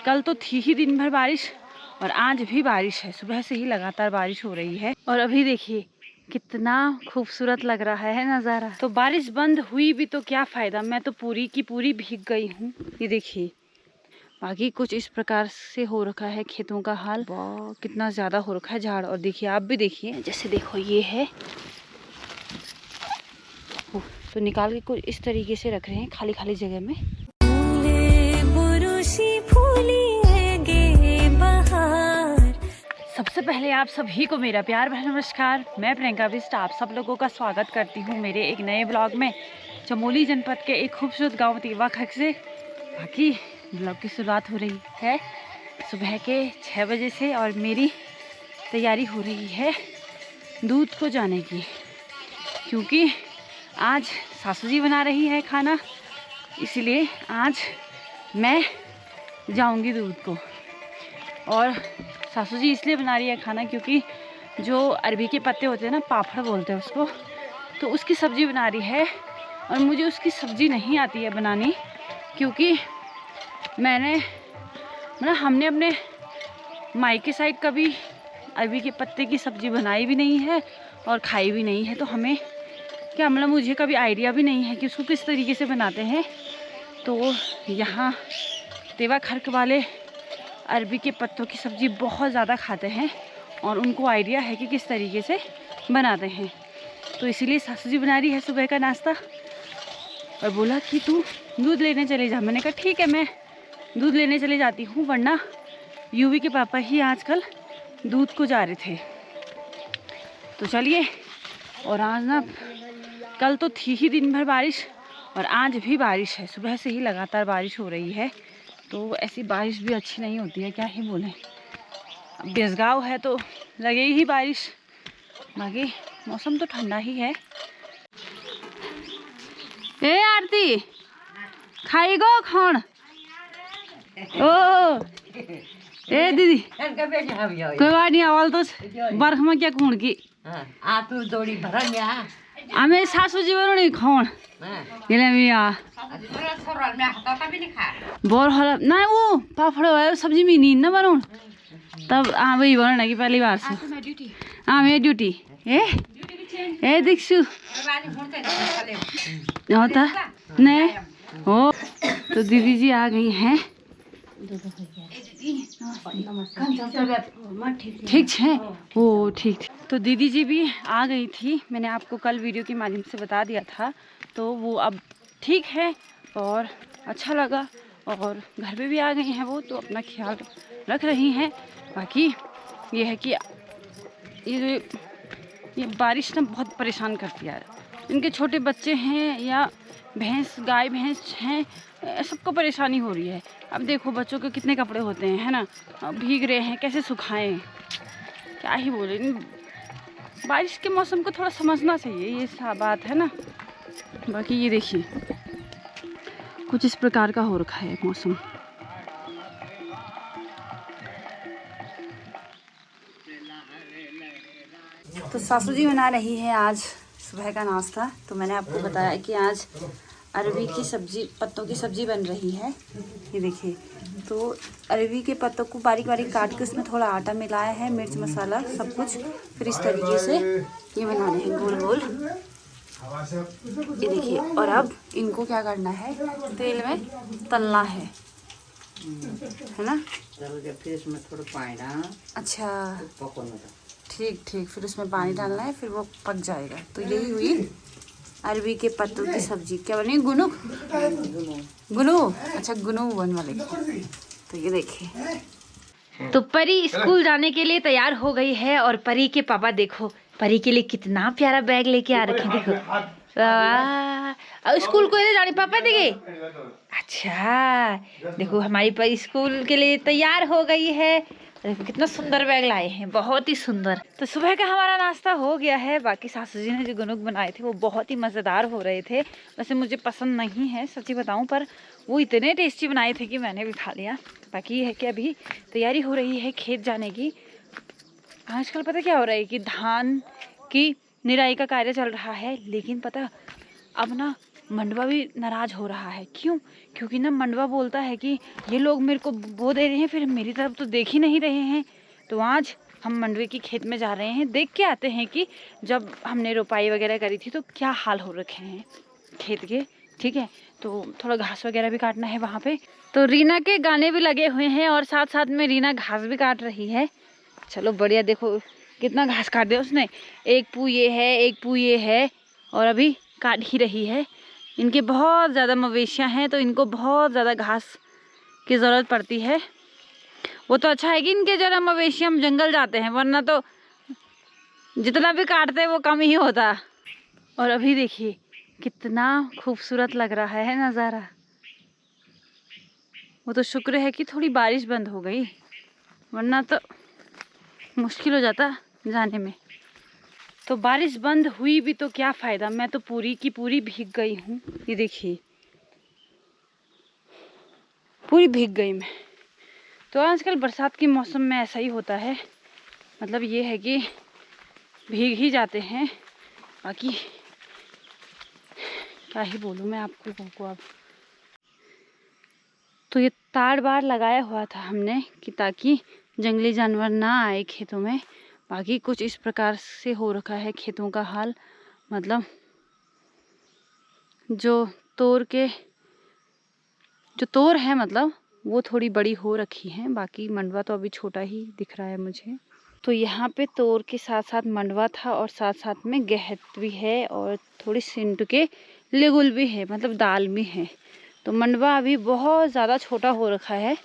कल तो थी ही दिन भर बारिश और आज भी बारिश है। सुबह से ही लगातार बारिश हो रही है और अभी देखिए कितना खूबसूरत लग रहा है नज़ारा। तो बारिश बंद हुई भी तो क्या फ़ायदा, मैं तो पूरी की पूरी भीग गई हूँ। ये देखिए बाकी कुछ इस प्रकार से हो रखा है खेतों का हाल। कितना ज़्यादा हो रखा है झाड़। और देखिए आप भी देखिए, जैसे देखो ये है तो निकाल के कुछ इस तरीके से रख रहे हैं खाली खाली जगह में। सबसे पहले आप सभी को मेरा प्यार भरा नमस्कार। मैं प्रियंका बिष्ट आप सब लोगों का स्वागत करती हूँ मेरे एक नए ब्लॉग में, चमोली जनपद के एक खूबसूरत गांव तिवा खक से। बाकी ब्लॉग की शुरुआत हो रही है सुबह के 6 बजे से और मेरी तैयारी हो रही है दूध को जाने की, क्योंकि आज सासू जी बना रही है खाना, इसलिए आज मैं जाऊंगी दूध को। और सासू जी इसलिए बना रही है खाना क्योंकि जो अरबी के पत्ते होते हैं ना, पापड़ बोलते हैं उसको, तो उसकी सब्ज़ी बना रही है। और मुझे उसकी सब्ज़ी नहीं आती है बनानी, क्योंकि हमने अपने मायके साइड कभी अरबी के पत्ते की सब्ज़ी बनाई भी नहीं है और खाई भी नहीं है। तो हमें क्या मुझे कभी आइडिया भी नहीं है कि उसको किस तरीके से बनाते हैं। तो यहाँ तिवा खर्क वाले अरबी के पत्तों की सब्ज़ी बहुत ज़्यादा खाते हैं और उनको आइडिया है कि किस तरीके से बनाते हैं। तो इसीलिए सासू जी बना रही है सुबह का नाश्ता और बोला कि तू दूध लेने चले जा। मैंने कहा ठीक है, मैं दूध लेने चले जाती हूँ, वरना यूवी के पापा ही आजकल दूध को जा रहे थे। तो चलिए, और आज ना कल तो थी ही दिन भर बारिश और आज भी बारिश है। सुबह से ही लगातार बारिश हो रही है। तो ऐसी बारिश भी अच्छी नहीं होती है, क्या ही बोलें। अब बेसगांव है तो लगेगी ही बारिश, बाकी मौसम तो ठंडा ही है। ए आरती खाई गो खान ओ ए दीदी कोई बात नहीं, आवल तो बर्फ में क्या खून की हमें सासू जी बनो नहीं खान बोर हो ना वो पापड़ है सब्जी में नींद ना बनो तब वही बनो ना कि पहली बार से हाँ मेरी ड्यूटी ए दीक्षु होता नहीं हो। तो दीदी जी आ गई हैं। ठीक है वो ठीक। तो दीदी जी भी आ गई थी, मैंने आपको कल वीडियो के माध्यम से बता दिया था। तो वो अब ठीक है और अच्छा लगा और घर पे भी आ गई हैं वो, तो अपना ख्याल रख रही हैं। बाकी ये है कि ये बारिश ना बहुत परेशान करती है। इनके छोटे बच्चे हैं या गाय भैंस हैं, सबको परेशानी हो रही है। अब देखो बच्चों के कितने कपड़े होते हैं, है ना, अब भीग रहे हैं, कैसे सुखाएं, क्या ही बोले। बारिश के मौसम को थोड़ा समझना चाहिए, ये सब बात है ना। बाकी ये देखिए कुछ इस प्रकार का हो रखा है मौसम। तो सासू जी बना रही है आज सुबह का नाश्ता। तो मैंने आपको बताया कि आज अरबी की सब्जी, पत्तों की सब्जी बन रही है। ये देखिए, तो अरबी के पत्तों को बारीक बारीक काट के उसमें थोड़ा आटा मिलाया है, मिर्च मसाला सब कुछ, फिर इस तरीके से ये बनाने हैं गोल गोल। ये देखिए, और अब इनको क्या करना है, तेल में तलना है ना। फिर इसमें थोड़ा पानी डालना। अच्छा ठीक ठीक, फिर उसमें पानी डालना है, फिर वो पक जाएगा। तो यही हुई अरबी के पत्तों की सब्जी। क्या बनी, गुनू गुनू, अच्छा गुनू बन वाले। तो ये देखिए, तो परी स्कूल जाने के लिए तैयार हो गई है और परी के पापा देखो परी के लिए कितना प्यारा बैग लेके आ रखे। देखो स्कूल को जाने पापा देंगे। अच्छा देखो हमारी परी स्कूल के लिए तैयार हो गई है। देखो कितना सुंदर बैग लाए हैं, बहुत ही सुंदर। तो सुबह का हमारा नाश्ता हो गया है। बाकी सासू जी ने जो गुनुक बनाए थे वो बहुत ही मज़ेदार हो रहे थे। वैसे मुझे पसंद नहीं है सच्ची बताऊं, पर वो इतने टेस्टी बनाए थे कि मैंने भी खा लिया। बाकी ये है कि अभी तैयारी हो रही है खेत जाने की। आजकल पता क्या हो रहा है कि धान की निराई का कार्य चल रहा है, लेकिन पता अब ना मंडवा भी नाराज़ हो रहा है। क्यों? क्योंकि ना मंडवा बोलता है कि ये लोग मेरे को बो दे रहे हैं, फिर मेरी तरफ तो देख ही नहीं रहे हैं। तो आज हम मंडवे की खेत में जा रहे हैं, देख के आते हैं कि जब हमने रोपाई वगैरह करी थी तो क्या हाल हो रखे हैं खेत के। ठीक है, तो थोड़ा घास वगैरह भी काटना है वहाँ पे। तो रीना के गाने भी लगे हुए हैं और साथ साथ में रीना घास भी काट रही है। चलो बढ़िया, देखो कितना घास काट दिया उसने। एक पू ये है, एक पू ये है, और अभी काट ही रही है। इनके बहुत ज़्यादा मवेशियाँ हैं तो इनको बहुत ज़्यादा घास की ज़रूरत पड़ती है। वो तो अच्छा है कि इनके जरा मवेशी हम जंगल जाते हैं, वरना तो जितना भी काटते हैं वो कम ही होता। और अभी देखिए कितना खूबसूरत लग रहा है नज़ारा। वो तो शुक्र है कि थोड़ी बारिश बंद हो गई, वरना तो मुश्किल हो जाता जाने में। तो बारिश बंद हुई भी तो क्या फ़ायदा, मैं तो पूरी की पूरी भीग गई हूँ। ये देखिए पूरी भीग गई मैं। तो आजकल बरसात के मौसम में ऐसा ही होता है, मतलब ये है कि भीग ही जाते हैं। बाकी क्या ही बोलूँ मैं आपको अब। तो ये तार बार लगाया हुआ था हमने कि ताकि जंगली जानवर ना आए खेतों में। बाकी कुछ इस प्रकार से हो रखा है खेतों का हाल, मतलब जो तोर है मतलब वो थोड़ी बड़ी हो रखी है। बाकी मंडवा तो अभी छोटा ही दिख रहा है मुझे। तो यहाँ पे तोर के साथ साथ मंडवा था और साथ साथ में गहत भी है और थोड़ी सिंट के लेगुल भी है, मतलब दाल भी है। तो मंडवा अभी बहुत ज़्यादा छोटा हो रखा है।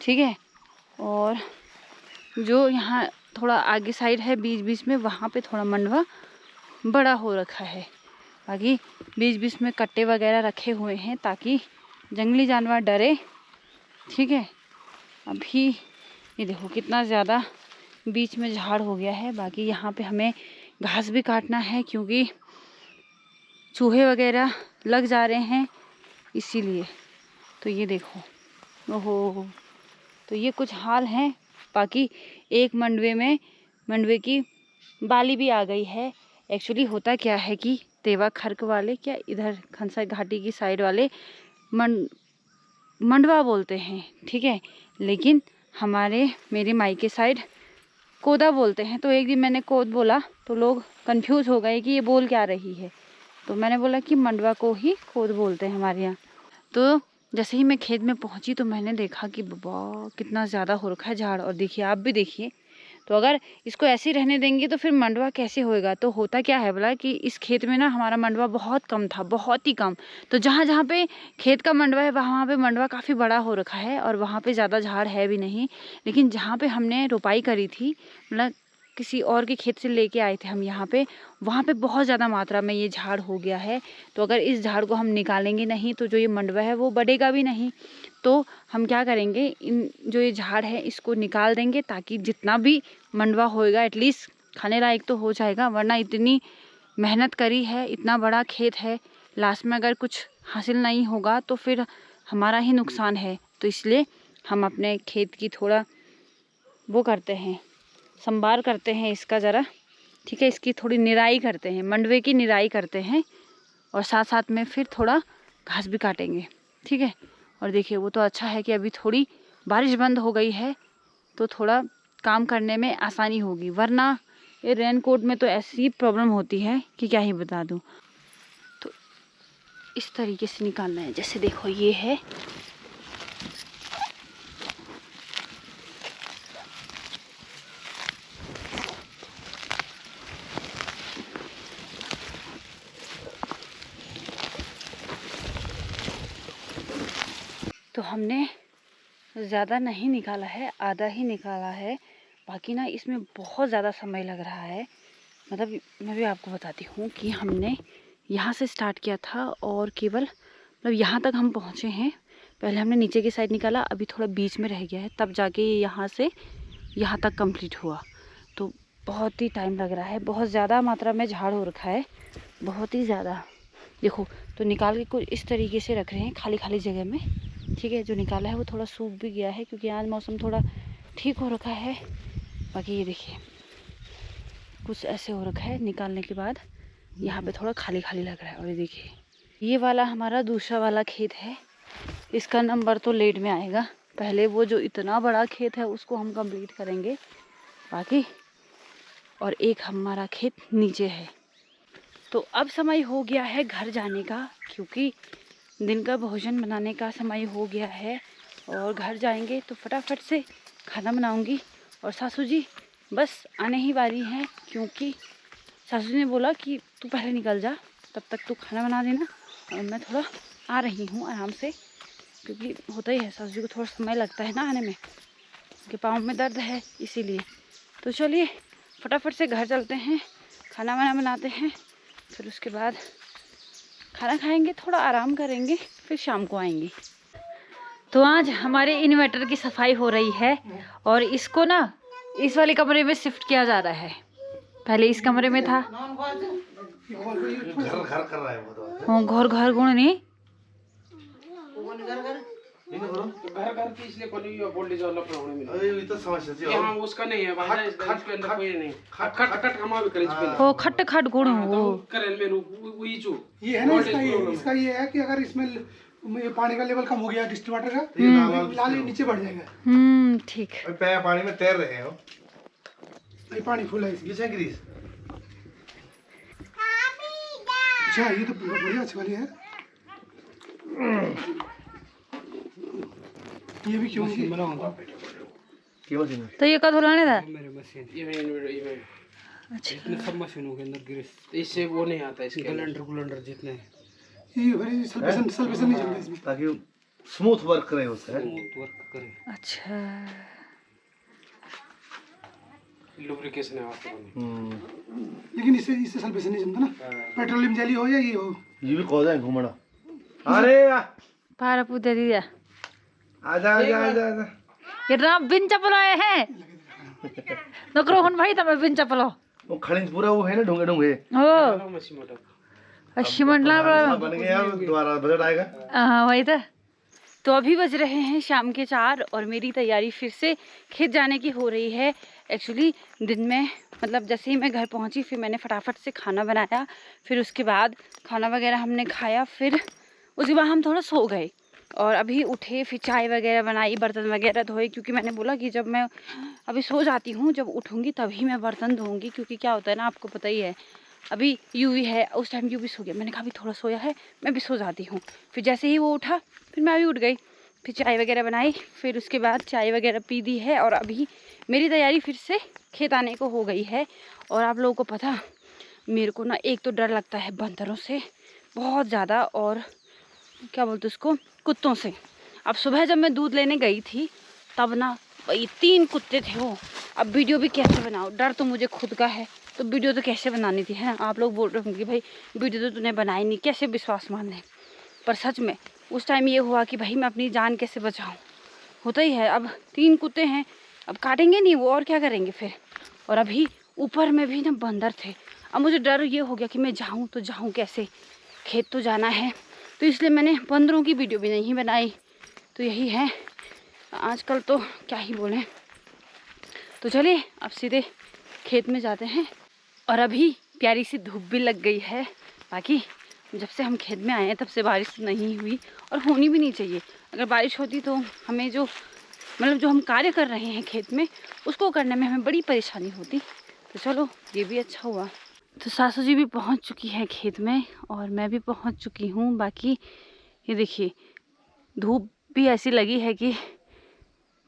ठीक है, और जो यहाँ थोड़ा आगे साइड है बीच बीच में, वहाँ पे थोड़ा मंडवा बड़ा हो रखा है। बाकी बीच बीच में कट्टे वगैरह रखे हुए हैं ताकि जंगली जानवर डरे। ठीक है, अभी ये देखो कितना ज़्यादा बीच में झाड़ हो गया है। बाकी यहाँ पे हमें घास भी काटना है क्योंकि चूहे वगैरह लग जा रहे हैं इसीलिए। तो ये देखो, ओहो, तो ये कुछ हाल हैं। बाकी एक मंडवे की बाली भी आ गई है। एक्चुअली होता क्या है कि तेवा खर्क वाले, क्या इधर खनसा घाटी की साइड वाले मंडवा बोलते हैं। ठीक है, लेकिन मेरे मायके साइड कोदा बोलते हैं। तो एक दिन मैंने कोद बोला तो लोग कंफ्यूज हो गए कि ये बोल क्या रही है। तो मैंने बोला कि मंडवा को ही कोद बोलते हैं हमारे यहाँ। तो जैसे ही मैं खेत में पहुंची तो मैंने देखा कि बाबा कितना ज़्यादा हो रखा है झाड़। और देखिए, आप भी देखिए, तो अगर इसको ऐसे ही रहने देंगे तो फिर मंडवा कैसे होएगा। तो होता क्या है बोला कि इस खेत में ना हमारा मंडवा बहुत कम था, बहुत ही कम। तो जहाँ जहाँ पे खेत का मंडवा है वहाँ पे मंडवा काफ़ी बड़ा हो रखा है और वहाँ पे ज़्यादा झाड़ है भी नहीं। लेकिन जहाँ पे हमने रोपाई करी थी, मतलब किसी और के खेत से लेके आए थे हम यहाँ पे, वहाँ पे बहुत ज़्यादा मात्रा में ये झाड़ हो गया है। तो अगर इस झाड़ को हम निकालेंगे नहीं तो जो ये मंडवा है वो बढ़ेगा भी नहीं। तो हम क्या करेंगे, इन जो ये झाड़ है इसको निकाल देंगे ताकि जितना भी मंडवा होएगा एटलीस्ट खाने लायक तो हो जाएगा। वरना इतनी मेहनत करी है, इतना बड़ा खेत है, लास्ट में अगर कुछ हासिल नहीं होगा तो फिर हमारा ही नुकसान है। तो इसलिए हम अपने खेत की थोड़ा वो करते हैं, संभार करते हैं इसका ज़रा। ठीक है, इसकी थोड़ी निराई करते हैं, मंडवे की निराई करते हैं और साथ साथ में फिर थोड़ा घास भी काटेंगे। ठीक है, और देखिए वो तो अच्छा है कि अभी थोड़ी बारिश बंद हो गई है तो थोड़ा काम करने में आसानी होगी। वरना ये रेनकोट में तो ऐसी प्रॉब्लम होती है कि क्या ही बता दूँ। तो इस तरीके से निकालना है। जैसे देखो ये है, तो हमने ज़्यादा नहीं निकाला है, आधा ही निकाला है। बाकी ना इसमें बहुत ज़्यादा समय लग रहा है। मतलब मैं भी आपको बताती हूँ कि हमने यहाँ से स्टार्ट किया था और केवल मतलब यहाँ तक हम पहुँचे हैं। पहले हमने नीचे की साइड निकाला, अभी थोड़ा बीच में रह गया है, तब जाके ये यहाँ से यहाँ तक कंप्लीट हुआ। तो बहुत ही टाइम लग रहा है, बहुत ज़्यादा मात्रा में झाड़ हो रखा है, बहुत ही ज़्यादा। देखो, तो निकाल के कुछ इस तरीके से रख रहे हैं खाली खाली जगह में। ठीक है, जो निकाला है वो थोड़ा सूख भी गया है क्योंकि आज मौसम थोड़ा ठीक हो रखा है। बाकी ये देखिए कुछ ऐसे हो रखा है निकालने के बाद, यहाँ पे थोड़ा खाली खाली लग रहा है। और ये देखिए ये वाला हमारा दूसरा वाला खेत है, इसका नंबर तो लेट में आएगा। पहले वो जो इतना बड़ा खेत है उसको हम कंप्लीट करेंगे बाकी, और एक हमारा खेत नीचे है। तो अब समय हो गया है घर जाने का, क्योंकि दिन का भोजन बनाने का समय हो गया है और घर जाएंगे तो फटाफट से खाना बनाऊंगी। और सासू जी बस आने ही वाली हैं, क्योंकि सासू जी ने बोला कि तू पहले निकल जा, तब तक तू खाना बना देना और मैं थोड़ा आ रही हूँ आराम से, क्योंकि होता ही है सासू जी को थोड़ा समय लगता है ना आने में, उनके पाँव में दर्द है इसीलिए। तो चलिए फटाफट से घर चलते हैं, खाना वाना बनाते हैं, फिर उसके बाद खाना खाएंगे, थोड़ा आराम करेंगे, फिर शाम को आएंगे। तो आज हमारे इन्वर्टर की सफाई हो रही है और इसको ना इस वाले कमरे में शिफ्ट किया जा रहा है। पहले इस कमरे में था। घर कर रहा है वो तो। हाँ घर घर गुण नहीं घर घर की इसलिए कोई वोल्टेज वाला प्रॉब्लम नहीं। अरे ये तो समस्या थी। यहाँ उसका नहीं है भाई, इसके अंदर कोई नहीं। खट खट हम भी करें इसमें। हो खट खट गुण हो करें में वही जो ये है ना, इसका ये है कि अगर इसमें पानी का लेवल कम हो गया डिस्टिल वाटर का, लाल नीचे बढ़ जाएगा। ठीक। पानी में तैर रहे हो, ये पानी फुल है इसकी। किसे ग्रीस? अच्छा ये तो बढ़िया अच्छी वाली है। ये भी क्यों बना होता क्यों मशीन? तो ये कद लाने था मेरे मशीन ये अच्छा इतने सब मशीनों के अंदर ग्रीस इससे वो नहीं आता, इसके सिलेंडर जितने ये भाई सल्फेशन नहीं चलता इसमें, ताकि स्मूथ वर्क करे उससे। वर्क करे। अच्छा लुब्रिकेशन है वास्तव में। लेकिन इससे सल्फेशन नहीं चलता ना, पेट्रोलियम जेली हो या ये हो। ये भी कौन है घूमना? अरे पारा पूजा दिया आजा आजा आजा आजा। ये राम बिन चपल आए हैं नकरो हन भाई तब बिन चपल वो खड़िंज पूरा वो है ना, ढूंगे ढूंगे हो मशीन मोटर अच्छी मंडला बन गया, दोबारा बजट आएगा। हाँ वही तो अभी बज रहे हैं शाम के 4 और मेरी तैयारी फिर से खेत जाने की हो रही है। एक्चुअली दिन में मतलब जैसे ही मैं घर पहुंची फिर मैंने फटाफट से खाना बनाया, फिर उसके बाद खाना वगैरह हमने खाया, फिर उसके बाद हम थोड़ा सो गए और अभी उठे, फिर चाय वगैरह बनाई, बर्तन वगैरह धोए, क्योंकि मैंने बोला कि जब मैं अभी सो जाती हूँ जब उठूँगी तभी मैं बर्तन धोऊँगी, क्योंकि क्या होता है ना आपको पता ही है अभी यूवी है, उस टाइम यूवी सो गया, मैंने कहा अभी थोड़ा सोया है मैं भी सो जाती हूँ। फिर जैसे ही वो उठा फिर मैं भी उठ गई, फिर चाय वगैरह बनाई, फिर उसके बाद चाय वगैरह पी दी है और अभी मेरी तैयारी फिर से खेत आने को हो गई है। और आप लोगों को पता मेरे को ना एक तो डर लगता है बंदरों से बहुत ज़्यादा, और क्या बोलते उसको कुत्तों से। अब सुबह जब मैं दूध लेने गई थी तब ना भाई 3 कुत्ते थे वो। अब वीडियो भी कैसे बनाओ, डर तो मुझे खुद का है तो वीडियो तो कैसे बनानी थी, है ना। आप लोग बोल रहे होंगे भाई वीडियो तो तूने बनाई नहीं, कैसे विश्वास मान लें, पर सच में उस टाइम ये हुआ कि भाई मैं अपनी जान कैसे बचाऊं, होता ही है। अब 3 कुत्ते हैं, अब काटेंगे नहीं वो और क्या करेंगे फिर। और अभी ऊपर में भी ना बंदर थे। अब मुझे डर ये हो गया कि मैं जाऊँ तो जाऊँ कैसे, खेत तो जाना है, तो इसलिए मैंने बंदरों की वीडियो भी नहीं बनाई। तो यही है आजकल, तो क्या ही बोलें। तो चलिए अब सीधे खेत में जाते हैं। और अभी प्यारी सी धूप भी लग गई है। बाकी जब से हम खेत में आए हैं तब से बारिश नहीं हुई और होनी भी नहीं चाहिए। अगर बारिश होती तो हमें जो मतलब जो हम कार्य कर रहे हैं खेत में उसको करने में हमें बड़ी परेशानी होती। तो चलो ये भी अच्छा हुआ। तो सासू जी भी पहुंच चुकी है खेत में और मैं भी पहुंच चुकी हूँ। बाकी ये देखिए धूप भी ऐसी लगी है कि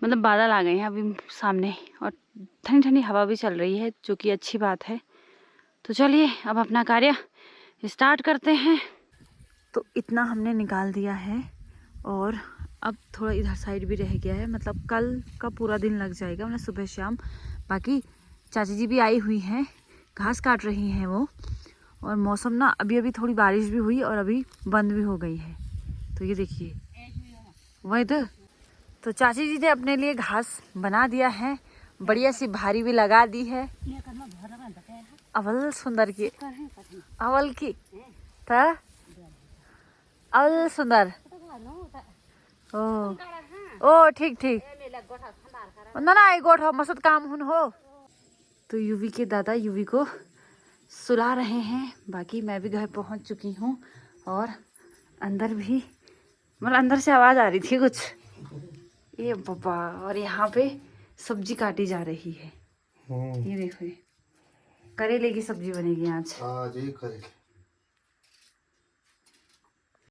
मतलब बादल आ गए हैं अभी सामने और ठंडी ठंडी हवा भी चल रही है, जो कि अच्छी बात है। तो चलिए अब अपना कार्य स्टार्ट करते हैं। तो इतना हमने निकाल दिया है और अब थोड़ा इधर साइड भी रह गया है, मतलब कल का पूरा दिन लग जाएगा, मतलब सुबह शाम। बाकी चाची जी भी आई हुई हैं, घास काट रही हैं वो। और मौसम ना अभी अभी थोड़ी बारिश भी हुई और अभी बंद भी हो गई है। तो ये देखिए वही तो चाची जी ने अपने लिए घास बना दिया है, बढ़िया सी भारी भी लगा दी है। अवल सुंदर की अवल की था अवल सुंदर। ओ ठीक ठीक ना ना गोठा मसद काम हुन हो। तो यूवी के दादा यूवी को सुला रहे हैं। बाकी मैं भी घर पहुंच चुकी हूं और अंदर भी मतलब अंदर से आवाज आ रही थी कुछ। ये बाबा, और यहाँ पे सब्जी काटी जा रही है। ये देखो, ये करेले की सब्जी बनेगी आज। हाँ जी करेले।